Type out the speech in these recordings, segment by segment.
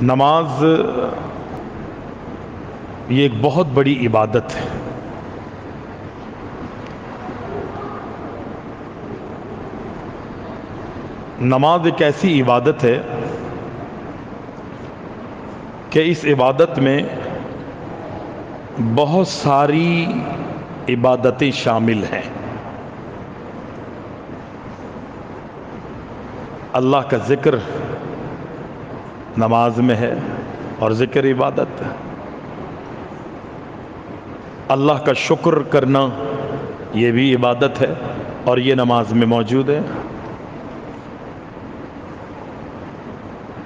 نماز یہ ایک بہت بڑی عبادت ہے۔ نماز ایک ایسی عبادت ہے کہ اس عبادت میں بہت ساری عبادتیں شامل ہیں۔ اللہ کا ذکر نماز میں ہے اور ذکر عبادت ہے۔ اللہ کا شکر کرنا یہ بھی عبادت ہے اور یہ نماز میں موجود ہے۔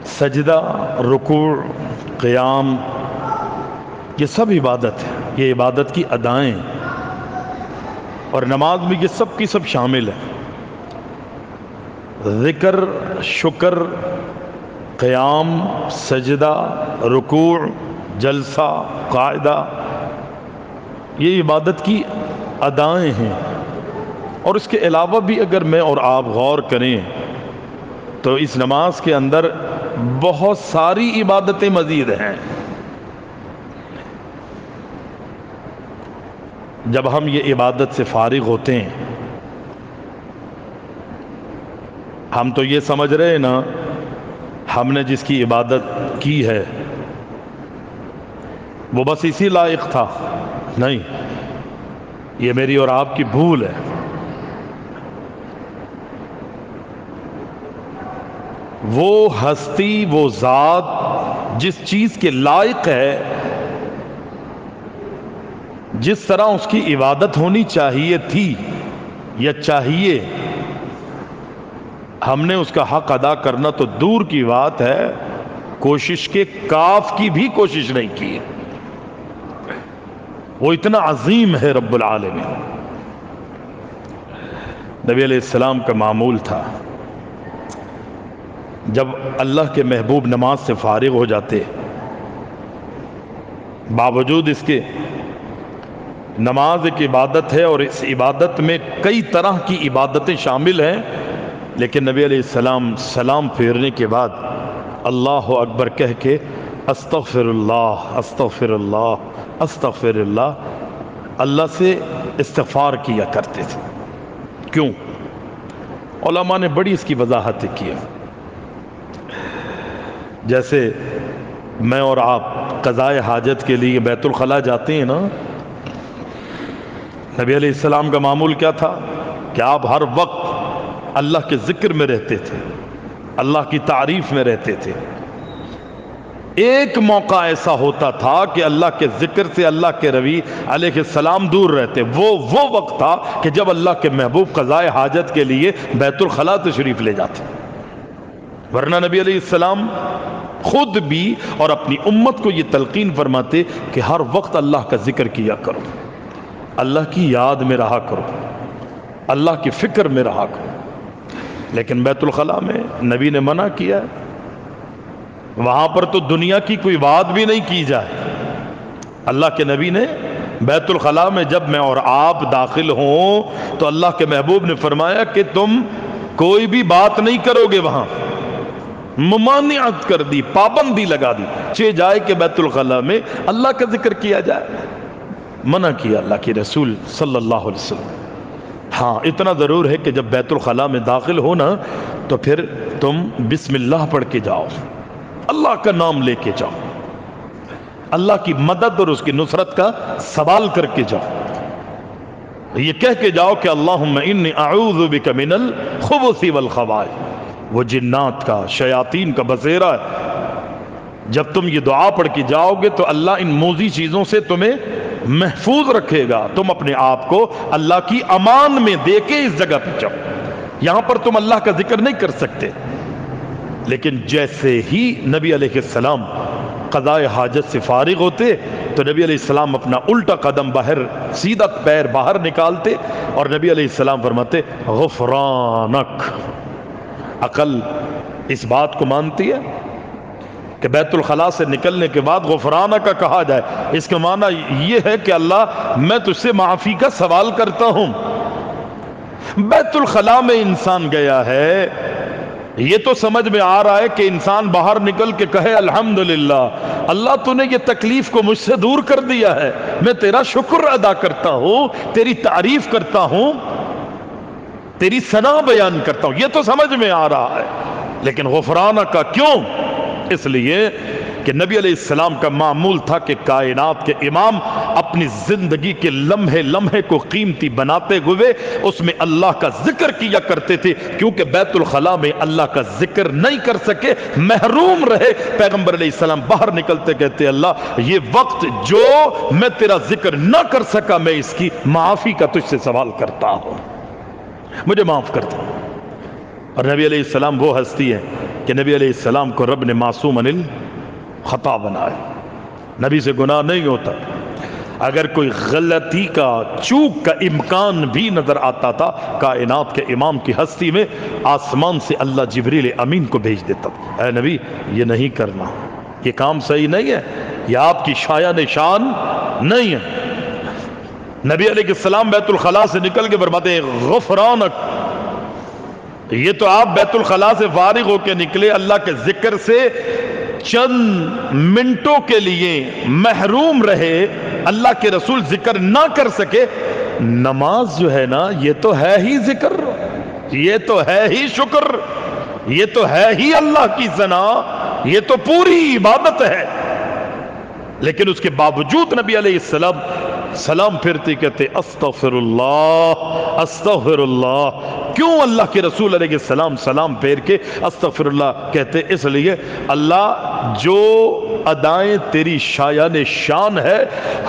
سجدہ، رکوع، قیام، یہ سب عبادت ہے، یہ عبادت کی ادائیں اور نماز میں یہ سب کی سب شامل ہے۔ ذکر، شکر، قیام، سجدہ، رکوع، جلسہ، قاعدہ، یہ عبادت کی ادائیں ہیں۔ اور اس کے علاوہ بھی اگر میں اور آپ غور کریں تو اس نماز کے اندر بہت ساری عبادتیں مزید ہیں۔ جب ہم یہ عبادت سے فارغ ہوتے ہیں، ہم تو یہ سمجھ رہے ہیں نا ہم نے جس کی عبادت کی ہے وہ بس اسی لائق تھا۔ نہیں، یہ میری اور آپ کی بھول ہے۔ وہ ہستی، وہ ذات جس چیز کے لائق ہے، جس طرح اس کی عبادت ہونی چاہیے تھی یا چاہیے، ہم نے اس کا حق ادا کرنا تو دور کی بات ہے، کوشش کے کاف کی بھی کوشش نہیں کی۔ وہ اتنا عظیم ہے رب العالمین۔ نبی علیہ السلام کا معمول تھا جب اللہ کے محبوب نماز سے فارغ ہو جاتے، باوجود اس کے نماز ایک عبادت ہے اور اس عبادت میں کئی طرح کی عبادتیں شامل ہیں، لیکن نبی علیہ السلام سلام پھیرنے کے بعد اللہ اکبر کہہ کے استغفر اللہ، استغفر اللہ، استغفر اللہ، اللہ سے استغفار کیا کرتے تھے۔ کیوں؟ علماء نے بڑی اس کی وضاحت کی ہے۔ جیسے میں اور آپ قضاء حاجت کے لیے بیت الخلاء جاتے ہیں نا، نبی علیہ السلام کا معمول کیا تھا کہ آپ ہر وقت اللہ کے ذکر میں رہتے تھے، اللہ کی تعریف میں رہتے تھے۔ ایک موقع ایسا ہوتا تھا کہ اللہ کے ذکر سے اللہ کے نبی علیہ السلام دور رہتے، وہ وقت تھا کہ جب اللہ کے محبوب قضاء حاجت کے لیے بیت الخلاء تشریف لے جاتے، ورنہ نبی علیہ السلام خود بھی اور اپنی امت کو یہ تلقین فرماتے کہ ہر وقت اللہ کا ذکر کیا کرو، اللہ کی یاد میں رہا کرو، اللہ کی فکر میں رہا کرو۔ لیکن بیت الخلاء میں نبی نے منع کیا ہے، وہاں پر تو دنیا کی کوئی بات بھی نہیں کی جائے۔ اللہ کے نبی نے بیت الخلاء میں جب میں اور آپ داخل ہوں تو اللہ کے محبوب نے فرمایا کہ تم کوئی بھی بات نہیں کرو گے، وہاں ممانعت کر دی، پابندی لگا دی، جائے کہ بیت الخلاء میں اللہ کا ذکر کیا جائے، منع کیا اللہ کے رسول صلی اللہ علیہ وسلم۔ ہاں اتنا ضرور ہے کہ جب بیت الخلاء میں داخل ہو نا تو پھر تم بسم اللہ پڑھ کے جاؤ، اللہ کا نام لے کے جاؤ، اللہ کی مدد اور اس کی نصرت کا سوال کر کے جاؤ، یہ کہہ کے جاؤ کہ اللہم انی اعوذ بک من الخبث والخبائث۔ وہ جنات کا، شیاطین کا بسیرا ہے۔ جب تم یہ دعا پڑھ کے جاؤ گے تو اللہ ان موذی چیزوں سے تمہیں محفوظ رکھے گا، تم اپنے آپ کو اللہ کی امان میں دے کے اس جگہ پہ جاؤ۔ یہاں پر تم اللہ کا ذکر نہیں کر سکتے۔ لیکن جیسے ہی نبی علیہ السلام قضاء حاجت سے فارغ ہوتے تو نبی علیہ السلام اپنا الٹا قدم باہر، سیدھا پیر باہر نکالتے اور نبی علیہ السلام فرماتے غفرانک۔ عقل اس بات کو مانتی ہے کہ بیت الخلاء سے نکلنے کے بعد غفرانہ کا کہا جائے، اس کا معنی یہ ہے کہ اللہ میں تجھ سے معافی کا سوال کرتا ہوں۔ بیت الخلاء میں انسان گیا ہے، یہ تو سمجھ میں آ رہا ہے کہ انسان باہر نکل کے کہے الحمدللہ اللہ تو نے یہ تکلیف کو مجھ سے دور کر دیا ہے، میں تیرا شکر ادا کرتا ہوں، تیری تعریف کرتا ہوں، تیری ثنا بیان کرتا ہوں، یہ تو سمجھ میں آ رہا ہے۔ لیکن غفرانہ کا کیوں؟ اس لیے کہ نبی علیہ السلام کا معمول تھا کہ کائنات کے امام اپنی زندگی کے لمحے لمحے کو قیمتی بناتے ہوئے اس میں اللہ کا ذکر کیا کرتے تھے، کیونکہ بیت الخلاء میں اللہ کا ذکر نہیں کر سکے، محروم رہے۔ پیغمبر علیہ السلام باہر نکلتے کہتے اللہ یہ وقت جو میں تیرا ذکر نہ کر سکا میں اس کی معافی کا تجھ سے سوال کرتا ہوں، مجھے معاف کر دے۔ اور نبی علیہ السلام وہ ہستی ہے کہ نبی علیہ السلام کو رب نے معصوم عن خطا بنائے، نبی سے گناہ نہیں ہوتا۔ اگر کوئی غلطی کا چوک کا امکان بھی نظر آتا تھا، کائنات کے امام کی ہستی میں آسمان سے اللہ جبریل امین کو بھیج دیتا تھا، اے نبی یہ نہیں کرنا، یہ کام صحیح نہیں ہے، یہ آپ کی شایان شان نہیں ہے۔ نبی علیہ السلام بیت الخلاء سے نکل کے فرماتے ہیں غفرانک، یہ تو آپ بیت الخلاء سے فارغ ہو کے نکلے، اللہ کے ذکر سے چند منٹوں کے لیے محروم رہے، اللہ کے رسول ذکر نہ کر سکے۔ نماز جو ہے نا یہ تو ہے ہی ذکر، یہ تو ہے ہی شکر، یہ تو ہے ہی اللہ کی ثنا، یہ تو پوری عبادت ہے۔ لیکن اس کے باوجود نبی علیہ السلام سلام پھرتے کہتے استغفر اللہ استغفر اللہ۔ کیوں اللہ کے رسول علیہ السلام سلام پھیر کے استغفر اللہ کہتے؟ اس لیے اللہ جو ادائیں تیری شایان شان ہے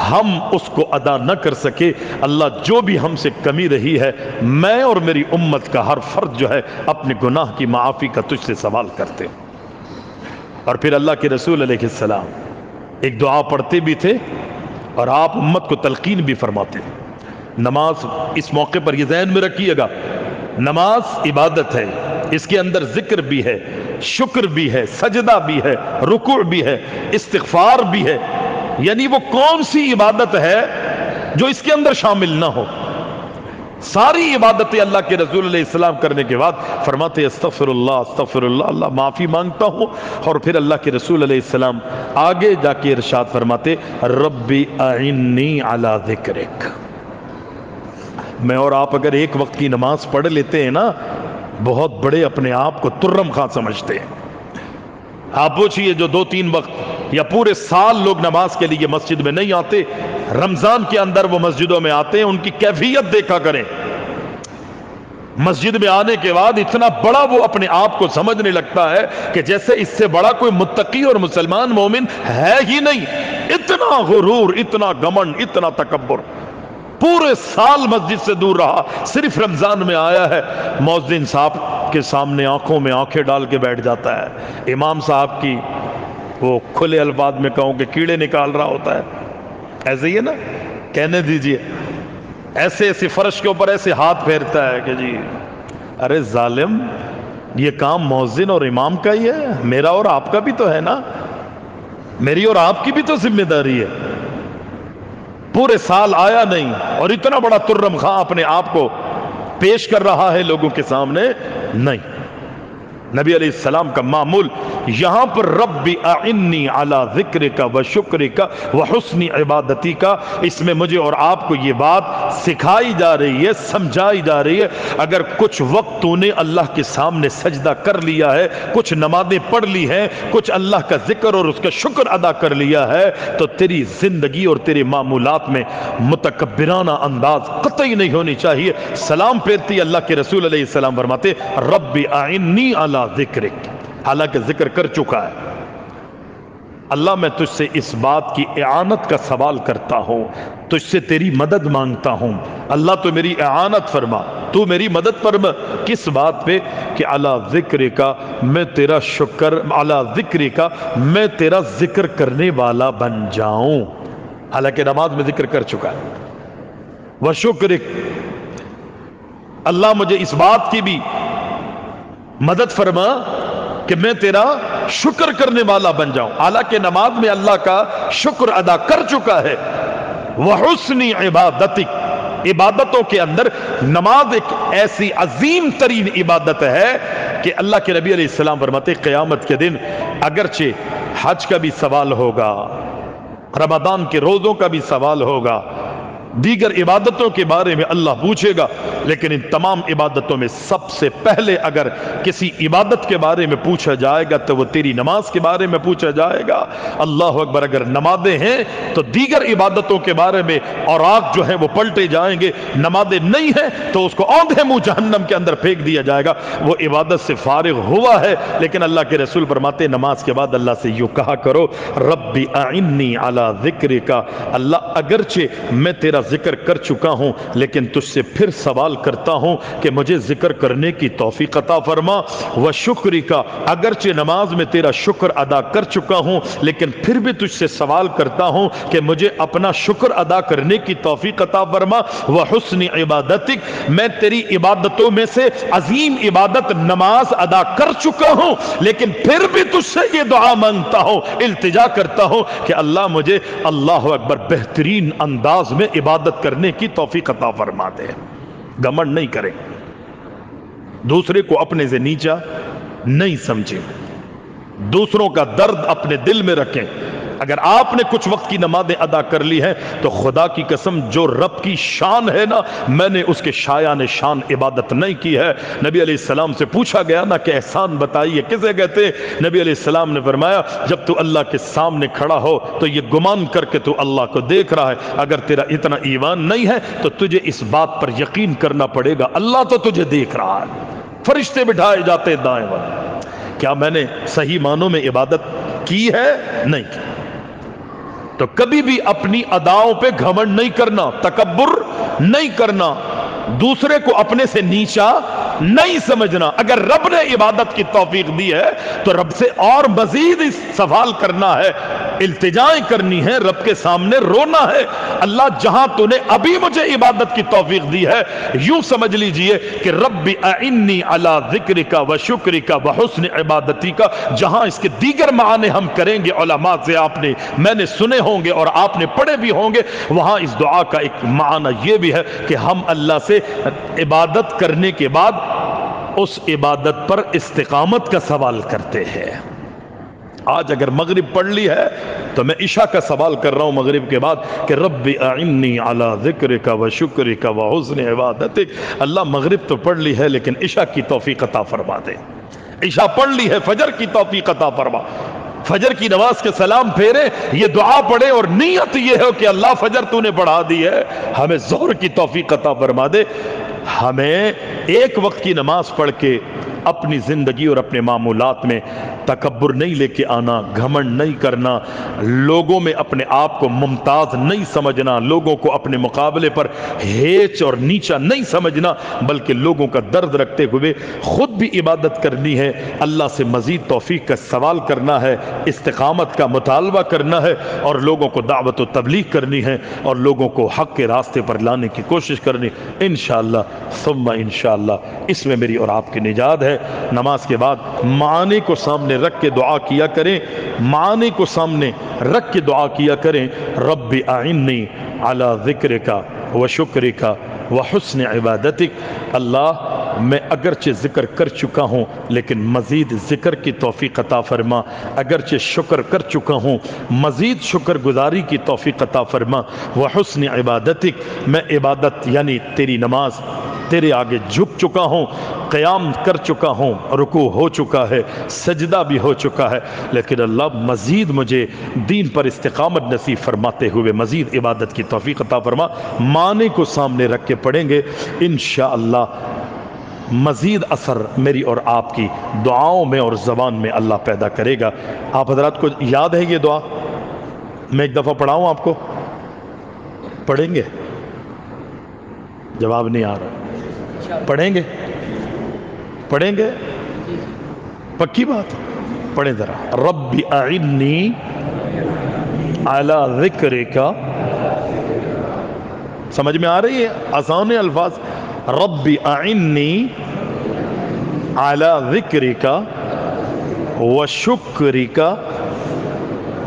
ہم اس کو ادا نہ کر سکے، اللہ جو بھی ہم سے کمی رہی ہے میں اور میری امت کا ہر فرد جو ہے اپنے گناہ کی معافی کا تجھ سے سوال کرتے۔ اور پھر اللہ کے رسول علیہ السلام ایک دعا پڑھتے بھی تھے اور آپ امت کو تلقین بھی فرماتے تھے۔ نماز اس موقع پر یہ ذہن میں رکھیے گا، نماز عبادت ہے، اس کے اندر ذکر بھی ہے، شکر بھی ہے، سجدہ بھی ہے، رکوع بھی ہے، استغفار بھی ہے۔ یعنی وہ کون سی عبادت ہے جو اس کے اندر شامل نہ ہو؟ ساری عبادتیں اللہ کے رسول علیہ السلام کرنے کے بعد فرماتے استغفر اللہ، اللہ معافی مانگتا ہوں۔ اور پھر اللہ کے رسول علیہ السلام آگے جا کے ارشاد فرماتے ربی اعنی علی ذکرک۔ میں اور آپ اگر ایک وقت کی نماز پڑھ لیتے ہیں نا بہت بڑے اپنے آپ کو ترم خان سمجھتے ہیں۔ آپ پوچھئے جو 2-3 وقت یا پورے سال لوگ نماز کے لیے مسجد میں نہیں آتے، رمضان کے اندر وہ مسجدوں میں آتے ہیں، ان کی کیفیت دیکھا کریں۔ مسجد میں آنے کے بعد اتنا بڑا وہ اپنے آپ کو سمجھنے لگتا ہے کہ جیسے اس سے بڑا کوئی متقی اور مسلمان مومن ہے ہی نہیں۔ اتنا غرور، اتنا گھمنڈ، اتنا تکبر، پورے سال مسجد سے دور رہا، صرف رمضان میں آیا ہے، مؤذن صاحب کے سامنے آنکھوں میں آنکھیں ڈال کے بیٹھ جاتا ہے، امام صاحب کی وہ کھلے الفاظ میں کہوں کہ کیڑے نکال رہا ہوتا ہے، ایسے ہی ہے نا، کہنے دیجئے، ایسے ایسے فرش کے اوپر ایسے ہاتھ پھیرتا ہے کہ جی ارے ظالم یہ کام مؤذن اور امام کا ہی ہے، میرا اور آپ کا بھی تو ہے نا، میری اور آپ کی بھی تو ذمہ داری ہے۔ پورے سال آیا نہیں اور اتنا بڑا ترم خاں اپنے آپ کو پیش کر رہا ہے لوگوں کے سامنے، نہیں۔ نبی علیہ السلام کا معمول یہاں پر ربی اعنی علی ذکرک و شکرک و حسن عبادتی کا، اس میں مجھے اور آپ کو یہ بات سکھائی جا رہی ہے، سمجھائی جا رہی ہے، اگر کچھ وقت تو نے اللہ کے سامنے سجدہ کر لیا ہے، کچھ نمازیں پڑھ لی ہیں، کچھ اللہ کا ذکر اور اس کا شکر ادا کر لیا ہے، تو تیری زندگی اور تیرے معمولات میں متکبرانہ انداز قطعی نہیں ہونی چاہیے۔ سلام پھیرتی اللہ کے رسول علیہ السلام فرماتے ربی اعنی علی ذکرک، حالانکہ ذکر کر چکا ہے، اللہ میں تجھ سے اس بات کی اعانت کا سوال کرتا ہوں، تجھ سے تیری مدد مانگتا ہوں، اللہ تو میری اعانت فرما، تو میری مدد فرما، کس بات پہ کہ علی ذکر کا میں تیرا شکر، علی ذکر کا میں تیرا ذکر کرنے والا بن جاؤں، حالانکہ نماز میں ذکر کر چکا ہے۔ وشکرک، اللہ مجھے اس بات کی بھی مدد فرما کہ میں تیرا شکر کرنے والا بن جاؤں، حالانکہ نماز میں اللہ کا شکر ادا کر چکا ہے۔ وحسن عبادتک، عبادتوں کے اندر نماز ایک ایسی عظیم ترین عبادت ہے کہ اللہ کے نبی علیہ السلام فرماتے قیامت کے دن اگرچہ حج کا بھی سوال ہوگا، رمضان کے روزوں کا بھی سوال ہوگا، دیگر عبادتوں کے بارے میں اللہ پوچھے گا، لیکن ان تمام عبادتوں میں سب سے پہلے اگر کسی عبادت کے بارے میں پوچھا جائے گا تو وہ تیری نماز کے بارے میں پوچھا جائے گا۔ اللہ اکبر، اگر نمازیں ہیں تو دیگر عبادتوں کے بارے میں اوراق جو ہیں وہ پلٹے جائیں گے، نمازیں نہیں ہیں تو اس کو اوندھے منہ جہنم کے اندر پھینک دیا جائے گا، وہ عبادت سے فارغ ہوا ہے۔ لیکن اللہ کے رسول فرماتے نماز کے بعد اللہ سے یوں کہا کرو ربی اعنی علی ذکرک، اللہ اگرچہ میں تیرا ذکر کر چکا ہوں لیکن تجھ سے پھر سوال کرتا ہوں کہ مجھے ذکر کرنے کی توفیق عطا فرما، وشکرک، اگرچہ نماز میں تیرا شکر ادا کر چکا ہوں لیکن پھر بھی تجھ سے سوال کرتا ہوں کہ مجھے اپنا شکر ادا کرنے کی توفیق عطا فرما، وحسن عبادتک، میں تیری عبادتوں میں سے عظیم عبادت نماز ادا کر چکا ہوں لیکن پھر بھی تجھ سے یہ دعا مانگتا ہوں، التجا کرتا ہوں کہ اللہ مجھے اللہ اکبر بہترین انداز میں عبادت کرنے کی توفیق عطا فرما دے۔ گھمنڈ نہیں کریں، دوسرے کو اپنے سے نیچا نہیں سمجھیں، دوسروں کا درد اپنے دل میں رکھیں۔ اگر آپ نے کچھ وقت کی نمازیں ادا کر لی ہیں تو خدا کی قسم جو رب کی شان ہے نا، میں نے اس کے شایان شان عبادت نہیں کی ہے۔ نبی علیہ السلام سے پوچھا گیا نا کہ احسان بتائیے کسے کہتے ہیں؟ نبی علیہ السلام نے فرمایا جب تو اللہ کے سامنے کھڑا ہو تو یہ گمان کر کے تو اللہ کو دیکھ رہا ہے، اگر تیرا اتنا ایمان نہیں ہے تو تجھے اس بات پر یقین کرنا پڑے گا اللہ تو تجھے دیکھ رہا ہے، فرشتے بٹھائے جاتے دائیں بائیں۔ کیا میں نے صحیح معنوں میں عبادت کی ہے؟ نہیں کی۔ تو کبھی بھی اپنی اداؤں پہ گھمنڈ نہیں کرنا، تکبر نہیں کرنا، دوسرے کو اپنے سے نیچا نہیں سمجھنا۔ اگر رب نے عبادت کی توفیق دی ہے تو رب سے اور مزید سوال کرنا ہے، التجائیں کرنی ہے، رب کے سامنے رونا ہے، اللہ جہاں تو نے ابھی مجھے عبادت کی توفیق دی ہے، یوں سمجھ لیجئے کہ رب اعنی علی ذکرک و شکرک و حسن عبادتی کا جہاں اس کے دیگر معنی ہم کریں گے علماء سے، میں نے سنے ہوں گے اور آپ نے پڑھے بھی ہوں گے، وہاں اس دعا کا ایک معنی یہ بھی ہے کہ ہم اللہ سے عبادت کرنے کے بعد اس عبادت پر استقامت کا سوال کرتے ہیں۔ آج اگر مغرب پڑھ لی ہے تو میں عشاء کا سوال کر رہا ہوں مغرب کے بعد کہ رب اعنی علی ذکرک و شکرک و حسن عبادتک، اللہ مغرب تو پڑھ لی ہے لیکن عشاء کی توفیق عطا فرما دے، عشاء پڑھ لی ہے فجر کی توفیق عطا فرما، فجر کی نماز کے سلام پھیرے یہ دعا پڑھے اور نیت یہ ہے کہ اللہ فجر تو نے پڑھا دی ہے، ہمیں ظہر کی توفیق عطا فرما دے۔ ہمیں ایک وقت کی نماز پڑھ کے اپنی زندگی اور اپنے معمولات میں تکبر نہیں لے کے آنا، گھمنڈ نہیں کرنا، لوگوں میں اپنے آپ کو ممتاز نہیں سمجھنا، لوگوں کو اپنے مقابلے پر ہیچ اور نیچا نہیں سمجھنا، بلکہ لوگوں کا درد رکھتے ہوئے خود بھی عبادت کرنی ہے، اللہ سے مزید توفیق کا سوال کرنا ہے، استقامت کا مطالبہ کرنا ہے اور لوگوں کو دعوت و تبلیغ کرنی ہے اور لوگوں کو حق کے راستے پر لانے کی کوشش کرنی، انشاءاللہ ثم انشاءاللہ اس میں میری اور آپ کی نجات ہے۔ نماز کے بعد معانی کو سامنے رکھ کے دعا کیا کریں، معانی کو سامنے رکھ کے دعا کیا کریں، رب اعنی علی ذکرک و شکرک و حسن عبادتک، اللہ میں اگرچہ ذکر کر چکا ہوں لیکن مزید ذکر کی توفیق عطا فرما، اگرچہ شکر کر چکا ہوں مزید شکر گزاری کی توفیق عطا فرما، وحسن عبادتک، میں عبادت یعنی تیری نماز تیرے آگے جھک چکا ہوں، قیام کر چکا ہوں، رکوع ہو چکا ہے، سجدہ بھی ہو چکا ہے، لیکن اللہ مزید مجھے دین پر استقامت نصیب فرماتے ہوئے مزید عبادت کی توفیق عطا فرما۔ معنی کو سامنے رکھ کے پڑھیں گے انشاءاللہ، مزید اثر میری اور آپ کی دعاؤں میں اور زبان میں اللہ پیدا کرے گا۔ آپ حضرات کو یاد ہے یہ دعا؟ میں ایک دفعہ پڑھاؤں آپ کو، پڑھیں گے؟ جواب نہیں آ رہا، پڑھیں گے؟ پڑھیں گے؟ پکی بات، پڑھیں ذرا، رب اعنی علی ذکرک، سمجھ میں آ رہی ہے؟ آسان الفاظ، رب اعنی علی ذکرک و شکرک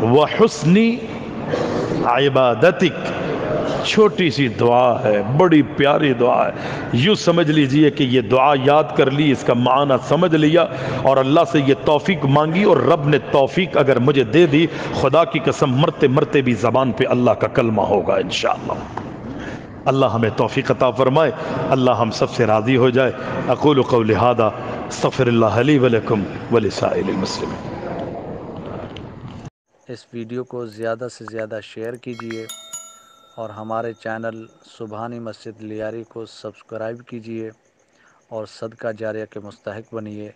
و حسن عبادتک، چھوٹی سی دعا ہے، بڑی پیاری دعا ہے، یوں سمجھ لیجئے کہ یہ دعا یاد کر لی، اس کا معنی سمجھ لیا اور اللہ سے یہ توفیق مانگی، اور رب نے توفیق اگر مجھے دے دی، خدا کی قسم مرتے مرتے بھی زبان پہ اللہ کا کلمہ ہوگا انشاءاللہ۔ اللہ ہمیں توفیق عطا فرمائے، اللہ ہم سب سے راضی ہو جائے۔ اقول قولی ھذا استغفر اللہ لی ولکم ولسائر المسلمین۔ اس ویڈیو کو زیادہ سے زیادہ شیئر کیجیے اور ہمارے چینل سبحانی مسجد لیاری کو سبسکرائب کیجیے اور صدقہ جاریہ کے مستحق بنیے۔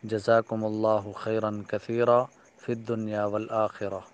جزاکم اللہ خیرا کثیرا فی الدنیا والآخرہ۔